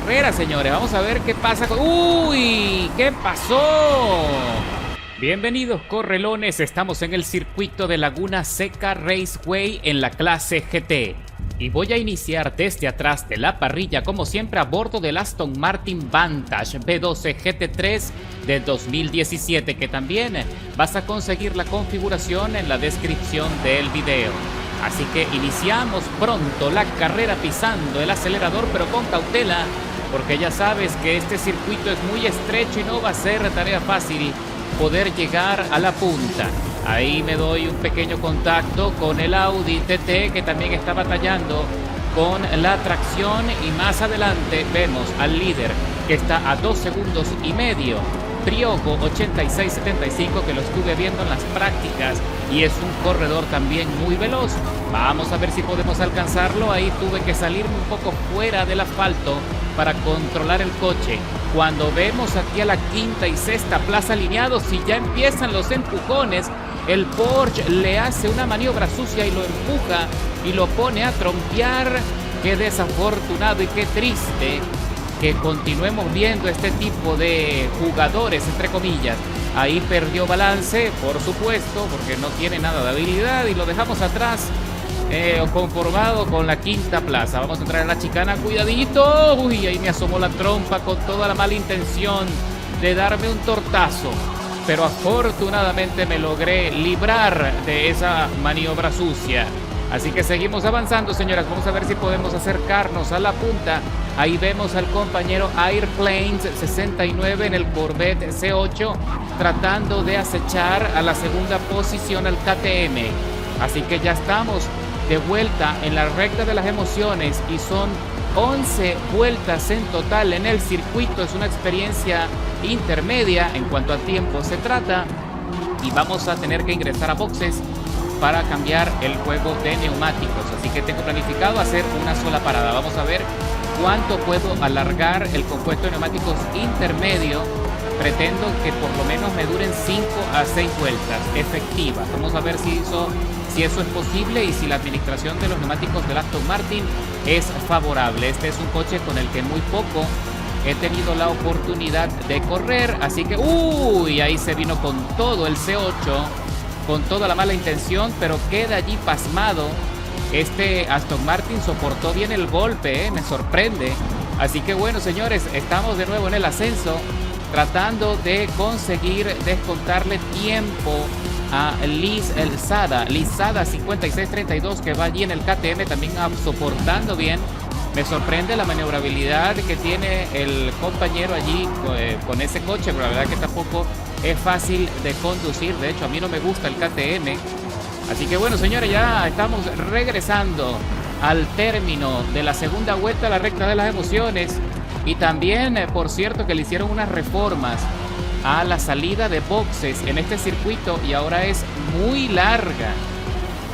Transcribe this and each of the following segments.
carrera, señores. Vamos a ver qué pasa con... ¡Uy! ¿Qué pasó? Bienvenidos, correlones. Estamos en el circuito de Laguna Seca Raceway en la clase GT. Y voy a iniciar desde atrás de la parrilla, como siempre, a bordo del Aston Martin Vantage V12 GT3 de 2017, que también vas a conseguir la configuración en la descripción del video. Así que iniciamos pronto la carrera pisando el acelerador, pero con cautela, porque ya sabes que este circuito es muy estrecho y no va a ser tarea fácil poder llegar a la punta. Ahí me doy un pequeño contacto con el Audi TT, que también está batallando con la tracción, y más adelante vemos al líder que está a 2 segundos y medio, Triogo 8675, que lo estuve viendo en las prácticas y es un corredor también muy veloz. Vamos a ver si podemos alcanzarlo. Ahí tuve que salirme un poco fuera del asfalto para controlar el coche. Cuando vemos aquí a la quinta y sexta plaza alineados y ya empiezan los empujones, el Porsche le hace una maniobra sucia y lo empuja y lo pone a trompear. Qué desafortunado y qué triste que continuemos viendo este tipo de jugadores, entre comillas. Ahí perdió balance, por supuesto, porque no tiene nada de habilidad, y lo dejamos atrás, conformado con la quinta plaza. Vamos a entrar en la chicana, cuidadito. Uy, ahí me asomó la trompa con toda la mala intención de darme un tortazo, pero afortunadamente me logré librar de esa maniobra sucia. Así que seguimos avanzando, señoras. Vamos a ver si podemos acercarnos a la punta. Ahí vemos al compañero Airplanes 69 en el Corvette C8, tratando de acechar a la segunda posición al KTM. Así que ya estamos de vuelta en la recta de las emociones y son 11 vueltas en total en el circuito. Es una experiencia intermedia en cuanto a tiempo se trata, y vamos a tener que ingresar a boxes para cambiar el juego de neumáticos. Así que tengo planificado hacer una sola parada. Vamos a ver cuánto puedo alargar el compuesto de neumáticos intermedio. Pretendo que por lo menos me duren 5 a 6 vueltas efectivas. Vamos a ver si eso es posible y si la administración de los neumáticos del Aston Martin es favorable. Este es un coche con el que muy poco he tenido la oportunidad de correr, así que uy, ahí se vino con todo el C8, con toda la mala intención, pero queda allí pasmado. Este Aston Martin soportó bien el golpe, me sorprende. Así que bueno, señores, estamos de nuevo en el ascenso, tratando de conseguir descontarle tiempo a Liz Sada 5632, que va allí en el KTM, también soportando bien. Me sorprende la maniobrabilidad que tiene el compañero allí con ese coche, pero la verdad que tampoco es fácil de conducir. De hecho, a mí no me gusta el KTM. Así que bueno, señores, ya estamos regresando al término de la segunda vuelta a la recta de las emociones. Y también, por cierto, que le hicieron unas reformas a la salida de boxes en este circuito y ahora es muy larga.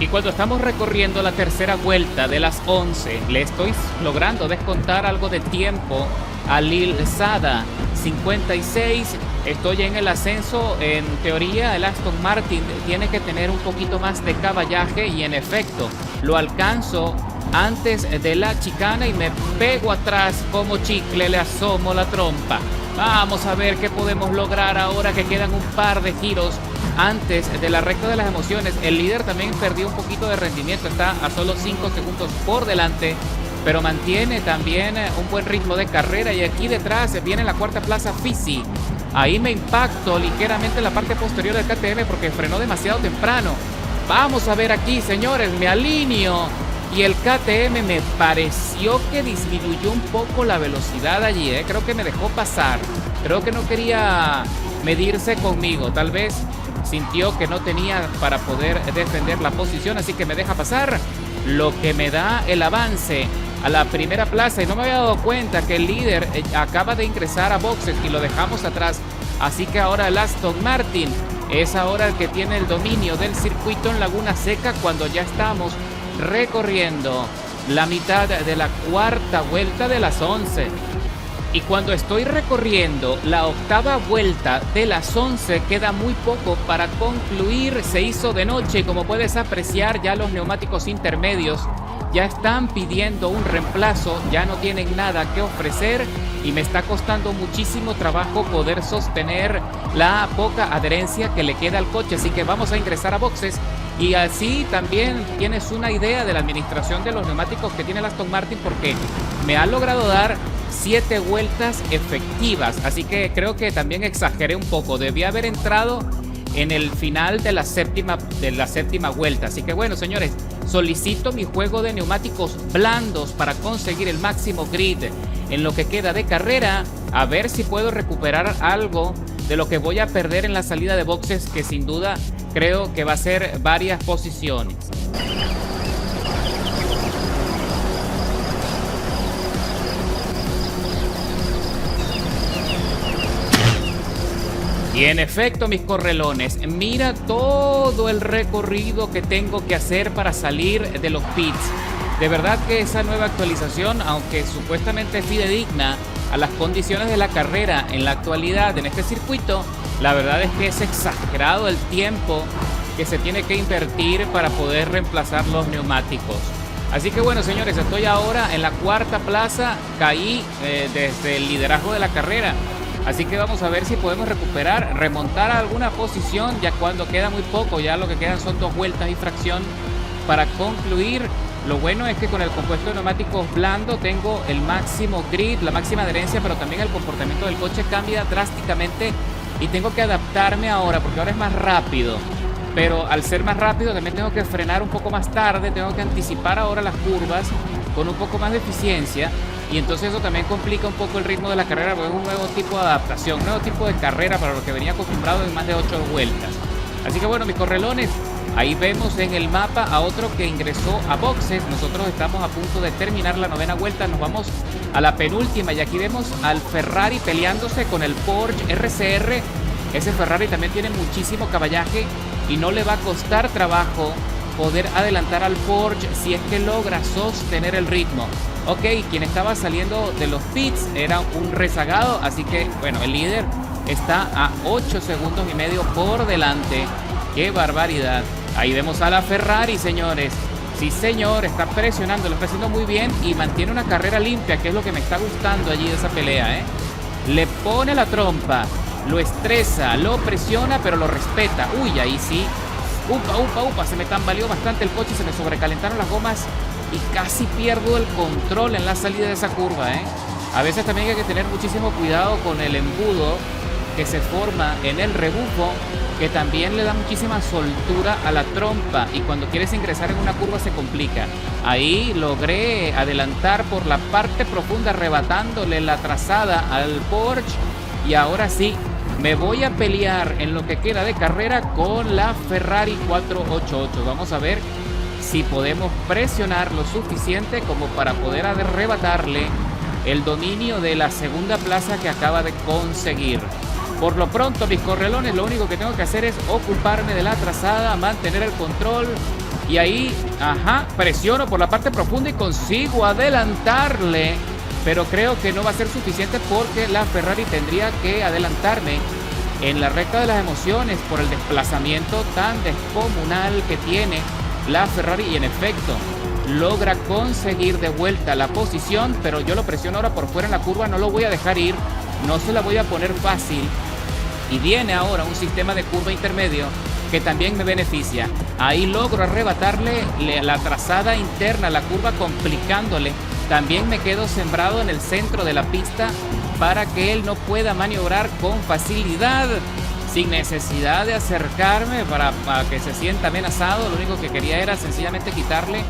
Y cuando estamos recorriendo la tercera vuelta de las 11, le estoy logrando descontar algo de tiempo a Lil Sada 56. Estoy en el ascenso. En teoría el Aston Martin tiene que tener un poquito más de caballaje, y en efecto lo alcanzo antes de la chicana y me pego atrás como chicle, le asomo la trompa. Vamos a ver qué podemos lograr ahora que quedan un par de giros antes de la recta de las emociones. El líder también perdió un poquito de rendimiento, está a solo 5 segundos por delante, pero mantiene también un buen ritmo de carrera. Y aquí detrás viene la cuarta plaza Fisi. Ahí me impacto ligeramente en la parte posterior del KTM porque frenó demasiado temprano. Vamos a ver aquí, señores, me alineo y el KTM me pareció que disminuyó un poco la velocidad allí, creo que me dejó pasar, creo que no quería medirse conmigo, tal vez sintió que no tenía para poder defender la posición, así que me deja pasar, lo que me da el avance a la primera plaza. Y no me había dado cuenta que el líder acaba de ingresar a boxes y lo dejamos atrás, así que ahora el Aston Martin es ahora el que tiene el dominio del circuito en Laguna Seca, cuando ya estamos recorriendo la mitad de la cuarta vuelta de las 11. Y cuando estoy recorriendo la octava vuelta de las 11, queda muy poco para concluir. Se hizo de noche y como puedes apreciar, ya los neumáticos intermedios ya están pidiendo un reemplazo, ya no tienen nada que ofrecer y me está costando muchísimo trabajo poder sostener la poca adherencia que le queda al coche. Así que vamos a ingresar a boxes y así también tienes una idea de la administración de los neumáticos que tiene el Aston Martin, porque me ha logrado dar 7 vueltas efectivas. Así que creo que también exageré un poco, debía haber entrado en el final de la séptima vuelta. Así que bueno, señores, solicito mi juego de neumáticos blandos para conseguir el máximo grid en lo que queda de carrera, a ver si puedo recuperar algo de lo que voy a perder en la salida de boxes, que sin duda creo que va a ser varias posiciones. Y en efecto, mis correlones, mira todo el recorrido que tengo que hacer para salir de los pits. De verdad que esa nueva actualización, aunque supuestamente es fidedigna a las condiciones de la carrera en la actualidad en este circuito, la verdad es que es exagerado el tiempo que se tiene que invertir para poder reemplazar los neumáticos. Así que bueno, señores, estoy ahora en la 4ª plaza, caí desde el liderazgo de la carrera. Así que vamos a ver si podemos remontar a alguna posición, ya cuando queda muy poco, ya lo que quedan son 2 vueltas y fracción para concluir. Lo bueno es que con el compuesto de neumáticos blando tengo el máximo grid, la máxima adherencia, pero también el comportamiento del coche cambia drásticamente y tengo que adaptarme ahora, porque ahora es más rápido. Pero al ser más rápido también tengo que frenar un poco más tarde, tengo que anticipar ahora las curvas con un poco más de eficiencia. Y entonces eso también complica un poco el ritmo de la carrera, porque es un nuevo tipo de adaptación, un nuevo tipo de carrera para lo que venía acostumbrado en más de 8 vueltas. Así que bueno, mis correlones, ahí vemos en el mapa a otro que ingresó a boxes. Nosotros estamos a punto de terminar la 9ª vuelta, nos vamos a la penúltima y aquí vemos al Ferrari peleándose con el Porsche RCR. Ese Ferrari también tiene muchísimo caballaje y no le va a costar trabajo poder adelantar al Porsche si es que logra sostener el ritmo. Ok, quien estaba saliendo de los pits era un rezagado, así que bueno, el líder está a 8 segundos y medio por delante. ¡Qué barbaridad! Ahí vemos a la Ferrari, señores. Sí, señor, está presionando, lo está haciendo muy bien y mantiene una carrera limpia, que es lo que me está gustando allí de esa pelea, ¿eh? Le pone la trompa, lo estresa, lo presiona, pero lo respeta. Uy, ahí sí. Upa, se me tambaleó bastante el coche, se me sobrecalentaron las gomas y casi pierdo el control en la salida de esa curva, ¿eh? A veces también hay que tener muchísimo cuidado con el embudo que se forma en el rebufo, que también le da muchísima soltura a la trompa y cuando quieres ingresar en una curva se complica. Ahí logré adelantar por la parte profunda, arrebatándole la trazada al Porsche, y ahora sí me voy a pelear en lo que queda de carrera con la Ferrari 488. Vamos a ver si podemos presionar lo suficiente como para poder arrebatarle el dominio de la 2ª plaza que acaba de conseguir. Por lo pronto, mis correlones, lo único que tengo que hacer es ocuparme de la trazada, mantener el control y ahí, presiono por la parte profunda y consigo adelantarle, pero creo que no va a ser suficiente porque la Ferrari tendría que adelantarme en la recta de las emociones por el desplazamiento tan descomunal que tiene la Ferrari, y en efecto logra conseguir de vuelta la posición, pero yo lo presiono ahora por fuera en la curva, no lo voy a dejar ir, no se la voy a poner fácil, y viene ahora un sistema de curva intermedio que también me beneficia. Ahí logro arrebatarle la trazada interna, la curva, complicándole. También me quedo sembrado en el centro de la pista para que él no pueda maniobrar con facilidad, sin necesidad de acercarme para que se sienta amenazado. Lo único que quería era sencillamente quitarle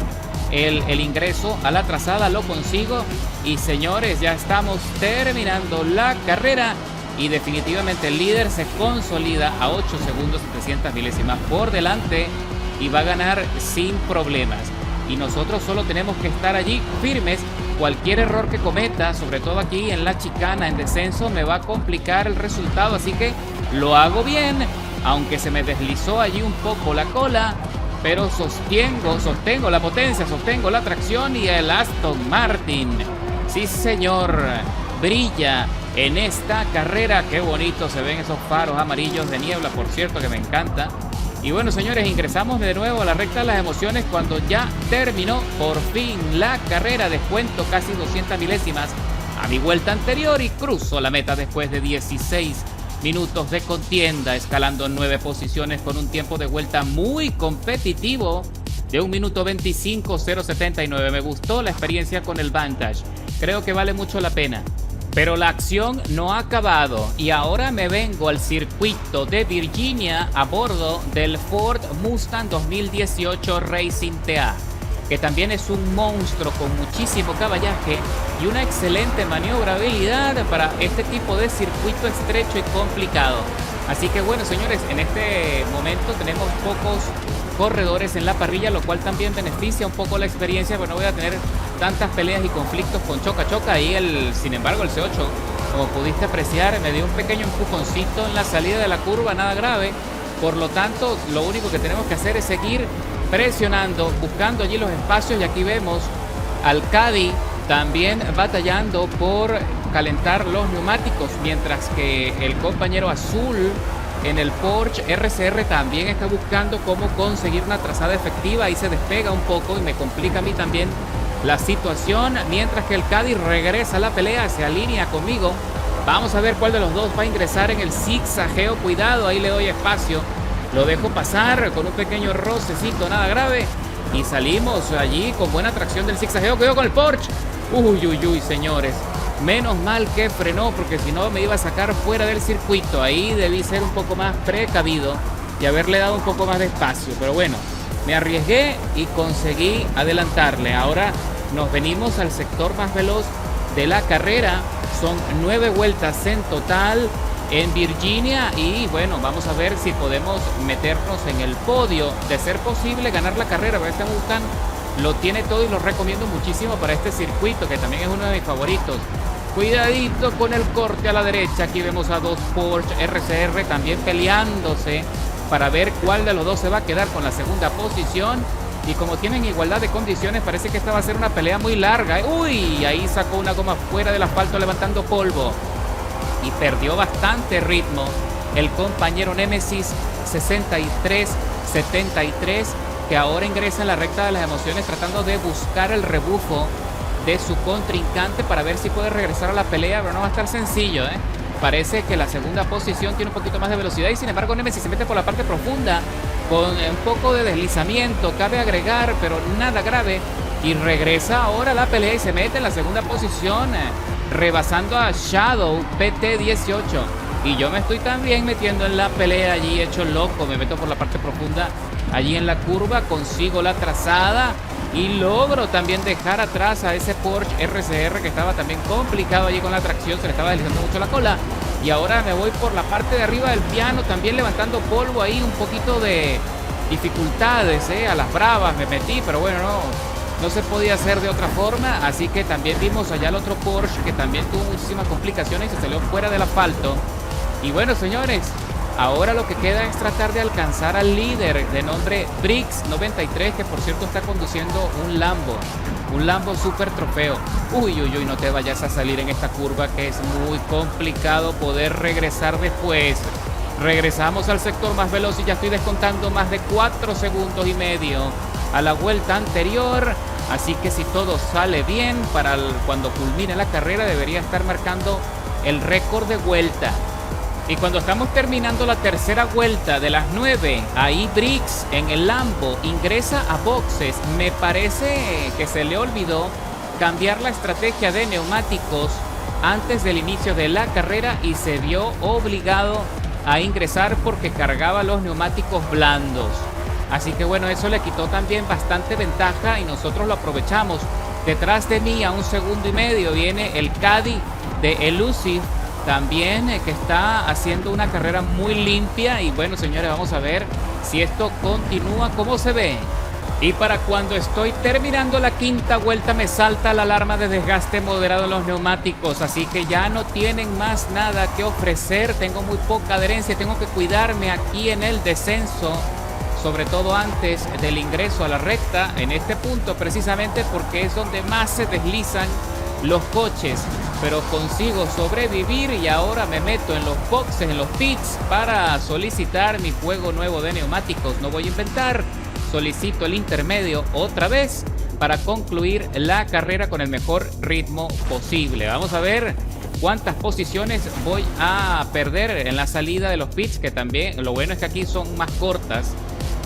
el ingreso a la trazada. Lo consigo y, señores, ya estamos terminando la carrera y definitivamente el líder se consolida a 8 segundos 700 milésimas por delante y va a ganar sin problemas. Y nosotros solo tenemos que estar allí firmes. Cualquier error que cometa, sobre todo aquí en la chicana en descenso, me va a complicar el resultado, así que lo hago bien, aunque se me deslizó allí un poco la cola, pero sostengo la potencia, sostengo la tracción, y el Aston Martin, sí señor, brilla en esta carrera. Qué bonito se ven esos faros amarillos de niebla, por cierto, que me encanta. Y bueno, señores, ingresamos de nuevo a la recta de las emociones cuando ya terminó por fin la carrera. Descuento casi 200 milésimas a mi vuelta anterior y cruzo la meta después de 16 minutos de contienda, escalando 9 posiciones con un tiempo de vuelta muy competitivo de 1 minuto 25.079. Me gustó la experiencia con el Vantage. Creo que vale mucho la pena. Pero la acción no ha acabado y ahora me vengo al circuito de Virginia a bordo del Ford Mustang 2018 Racing TA, que también es un monstruo con muchísimo caballaje y una excelente maniobrabilidad para este tipo de circuito estrecho y complicado. Así que bueno, señores, en este momento tenemos pocos corredores en la parrilla, lo cual también beneficia un poco la experiencia, pero no voy a tener tantas peleas y conflictos con choca-choca. Y sin embargo, el C8, como pudiste apreciar, me dio un pequeño empujoncito en la salida de la curva, nada grave. Por lo tanto, lo único que tenemos que hacer es seguir presionando, buscando allí los espacios. Y aquí vemos al Caddy también batallando por calentar los neumáticos, mientras que el compañero azul en el Porsche RCR también está buscando cómo conseguir una trazada efectiva. Ahí se despega un poco y me complica a mí también la situación, mientras que el Caddy regresa a la pelea, se alinea conmigo. Vamos a ver cuál de los dos va a ingresar en el zigzagueo. Cuidado, ahí le doy espacio, lo dejo pasar con un pequeño rocecito, nada grave, y salimos allí con buena tracción del zigzagueo. Cuidado con el Porsche. Uy, señores, menos mal que frenó, porque si no me iba a sacar fuera del circuito. Ahí debí ser un poco más precavido y haberle dado un poco más de espacio, pero bueno, me arriesgué y conseguí adelantarle. Ahora nos venimos al sector más veloz de la carrera. Son 9 vueltas en total en Virginia y bueno, vamos a ver si podemos meternos en el podio, de ser posible ganar la carrera. Pero este Mustang lo tiene todo y lo recomiendo muchísimo para este circuito, que también es uno de mis favoritos. Cuidadito con el corte a la derecha. Aquí vemos a dos Porsche RCR también peleándose para ver cuál de los dos se va a quedar con la segunda posición. Y como tienen igualdad de condiciones, parece que esta va a ser una pelea muy larga. Uy, ahí sacó una goma fuera del asfalto levantando polvo y perdió bastante ritmo el compañero Nemesis 63-73, que ahora ingresa en la recta de las emociones tratando de buscar el rebufo de su contrincante para ver si puede regresar a la pelea, pero no va a estar sencillo, ¿eh? Parece que la segunda posición tiene un poquito más de velocidad y sin embargo Nemesis se mete por la parte profunda con un poco de deslizamiento, cabe agregar, pero nada grave, y regresa ahora a la pelea y se mete en la segunda posición, rebasando a Shadow PT18. Y yo me estoy también metiendo en la pelea allí, hecho loco. Me meto por la parte profunda allí en la curva, consigo la trazada y logro también dejar atrás a ese Porsche RCR que estaba también complicado allí con la tracción, se le estaba deslizando mucho la cola. Y ahora me voy por la parte de arriba del piano, también levantando polvo ahí, un poquito de dificultades, a las bravas me metí, pero bueno, no se podía hacer de otra forma. Así que también vimos allá el otro Porsche que también tuvo muchísimas complicaciones y se salió fuera del asfalto. Y bueno, señores, ahora lo que queda es tratar de alcanzar al líder de nombre Brix93, que por cierto está conduciendo un Lambo Super Trofeo. Uy, no te vayas a salir en esta curva, que es muy complicado poder regresar después. Regresamos al sector más veloz y ya estoy descontando más de 4 segundos y medio a la vuelta anterior. Así que si todo sale bien, cuando culmine la carrera debería estar marcando el récord de vuelta. Y cuando estamos terminando la tercera vuelta de las 9, ahí Brix en el Lambo ingresa a boxes. Me parece que se le olvidó cambiar la estrategia de neumáticos antes del inicio de la carrera y se vio obligado a ingresar porque cargaba los neumáticos blandos. Así que bueno, eso le quitó también bastante ventaja y nosotros lo aprovechamos. Detrás de mí a 1,5 segundos viene el Caddy de Elusive también, que está haciendo una carrera muy limpia. Y bueno, señores, vamos a ver si esto continúa como se ve. Y para cuando estoy terminando la quinta vuelta me salta la alarma de desgaste moderado en los neumáticos, así que ya no tienen más nada que ofrecer. Tengo muy poca adherencia, tengo que cuidarme aquí en el descenso, sobre todo antes del ingreso a la recta, en este punto precisamente porque es donde más se deslizan los coches, pero consigo sobrevivir y ahora me meto en los boxes, en los pits, para solicitar mi juego nuevo de neumáticos. No voy a inventar, solicito el intermedio otra vez para concluir la carrera con el mejor ritmo posible. Vamos a ver cuántas posiciones voy a perder en la salida de los pits, que también lo bueno es que aquí son más cortas.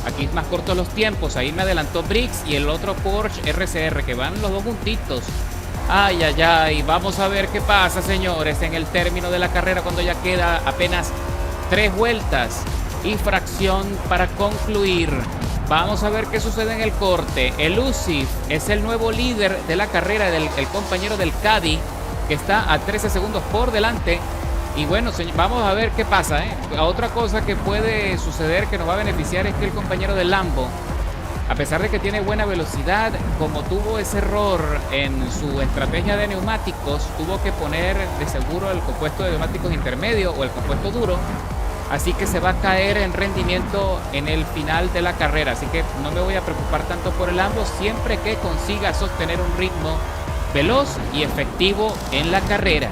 Aquí es más cortos los tiempos. Ahí me adelantó Briggs y el otro Porsche RCR, que van los dos juntitos. Ay, ay, ay. Vamos a ver qué pasa, señores, en el término de la carrera, cuando ya queda apenas 3 vueltas y fracción para concluir. Vamos a ver qué sucede en el corte. Elusive es el nuevo líder de la carrera, el compañero del Caddy, que está a 13 segundos por delante. Y bueno, vamos a ver qué pasa, ¿eh? Otra cosa que puede suceder que nos va a beneficiar es que el compañero del Lambo, a pesar de que tiene buena velocidad, como tuvo ese error en su estrategia de neumáticos, tuvo que poner de seguro el compuesto de neumáticos intermedio o el compuesto duro. Así que se va a caer en rendimiento en el final de la carrera. Así que no me voy a preocupar tanto por el Lambo, siempre que consiga sostener un ritmo veloz y efectivo en la carrera.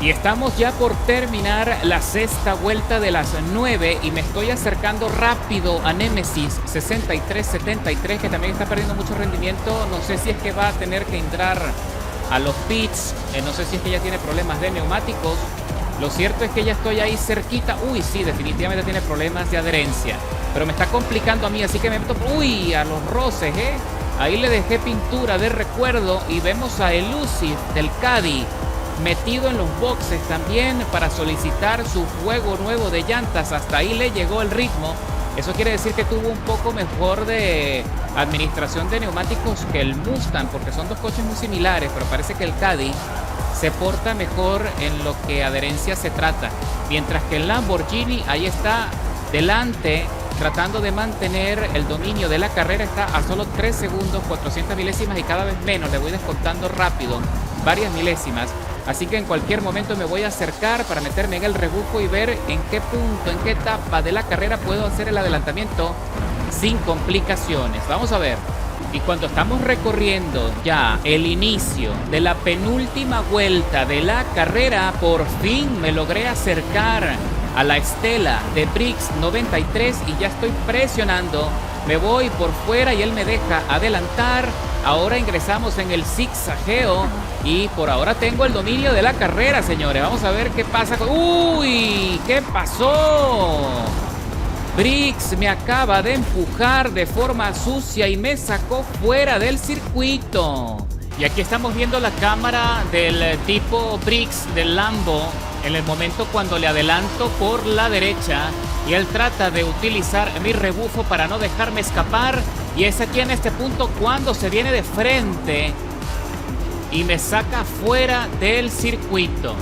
Y estamos ya por terminar la sexta vuelta de las 9 y me estoy acercando rápido a Nemesis 6373, que también está perdiendo mucho rendimiento. No sé si es que va a tener que entrar a los pits, no sé si es que ya tiene problemas de neumáticos. Lo cierto es que ya estoy ahí cerquita. Uy, sí, definitivamente tiene problemas de adherencia, pero me está complicando a mí, así que me meto, uy, a los roces, Ahí le dejé pintura de recuerdo y vemos a Elusive del Caddy metido en los boxes también para solicitar su juego nuevo de llantas. Hasta ahí le llegó el ritmo. Eso quiere decir que tuvo un poco mejor de administración de neumáticos que el Mustang, porque son dos coches muy similares, pero parece que el Caddy se porta mejor en lo que adherencia se trata, mientras que el Lamborghini ahí está delante, tratando de mantener el dominio de la carrera. Está a solo 3 segundos, 400 milésimas y cada vez menos. Le voy descontando rápido varias milésimas. Así que en cualquier momento me voy a acercar para meterme en el rebufo y ver en qué punto, en qué etapa de la carrera puedo hacer el adelantamiento sin complicaciones. Vamos a ver. Y cuando estamos recorriendo ya el inicio de la penúltima vuelta de la carrera, por fin me logré acercar a la estela de Briggs 93 y ya estoy presionando. Me voy por fuera y él me deja adelantar. Ahora ingresamos en el zigzagueo y por ahora tengo el dominio de la carrera, señores. Vamos a ver qué pasa con... ¡Uy! ¿Qué pasó? Briggs me acaba de empujar de forma sucia y me sacó fuera del circuito. Y aquí estamos viendo la cámara del tipo Briggs del Lambo en el momento cuando le adelanto por la derecha y él trata de utilizar mi rebufo para no dejarme escapar. Y es aquí en este punto cuando se viene de frente y me saca fuera del circuito.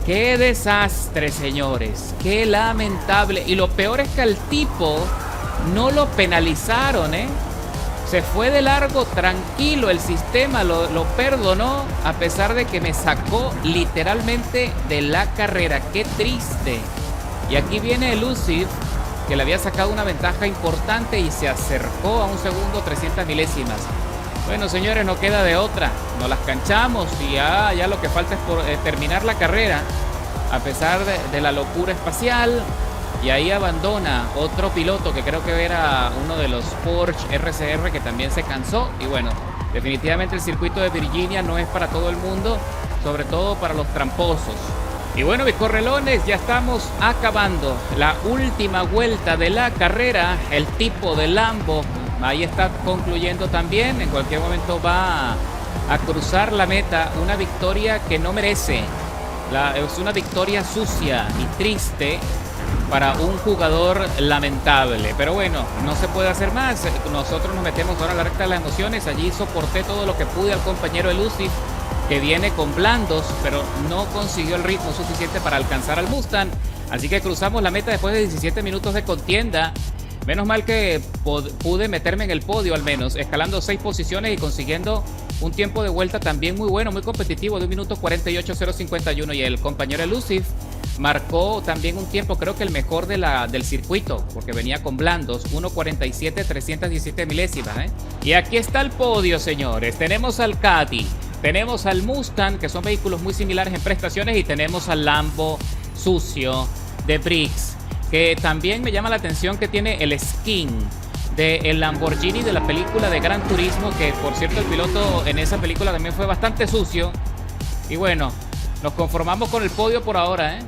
¡Qué desastre, señores! ¡Qué lamentable! Y lo peor es que al tipo no lo penalizaron, Se fue de largo, tranquilo, el sistema lo perdonó a pesar de que me sacó literalmente de la carrera. ¡Qué triste! Y aquí viene Elusive, que le había sacado una ventaja importante y se acercó a un segundo, 300 milésimas. Bueno, señores, no queda de otra. Nos las canchamos y ya lo que falta es por terminar la carrera, a pesar de la locura espacial. Y ahí abandona otro piloto que creo que era uno de los Porsche RCR, que también se cansó. Y bueno, definitivamente el circuito de Virginia no es para todo el mundo, sobre todo para los tramposos. Y bueno, mis correlones, ya estamos acabando la última vuelta de la carrera. El tipo de Lambo ahí está concluyendo también. En cualquier momento va a cruzar la meta. Una victoria que no merece. Es una victoria sucia y triste para un jugador lamentable. Pero bueno, no se puede hacer más. Nosotros nos metemos ahora a la recta de las emociones. Allí soporté todo lo que pude al compañero Elusive, que viene con blandos, pero no consiguió el ritmo suficiente para alcanzar al Mustang. Así que cruzamos la meta después de 17 minutos de contienda. Menos mal que pude meterme en el podio al menos, escalando 6 posiciones y consiguiendo un tiempo de vuelta también muy bueno, muy competitivo, de 1 minuto 48.051. Y el compañero Elusive marcó también un tiempo, creo que el mejor del circuito, porque venía con blandos, 1.47, 317 milésimas. Y aquí está el podio, señores. Tenemos al Caddy, Tenemos al Mustang, que son vehículos muy similares en prestaciones, y tenemos al Lambo sucio de Briggs, que también me llama la atención que tiene el skin del Lamborghini de la película de Gran Turismo, que por cierto el piloto en esa película también fue bastante sucio. Y bueno, nos conformamos con el podio por ahora, ¿eh?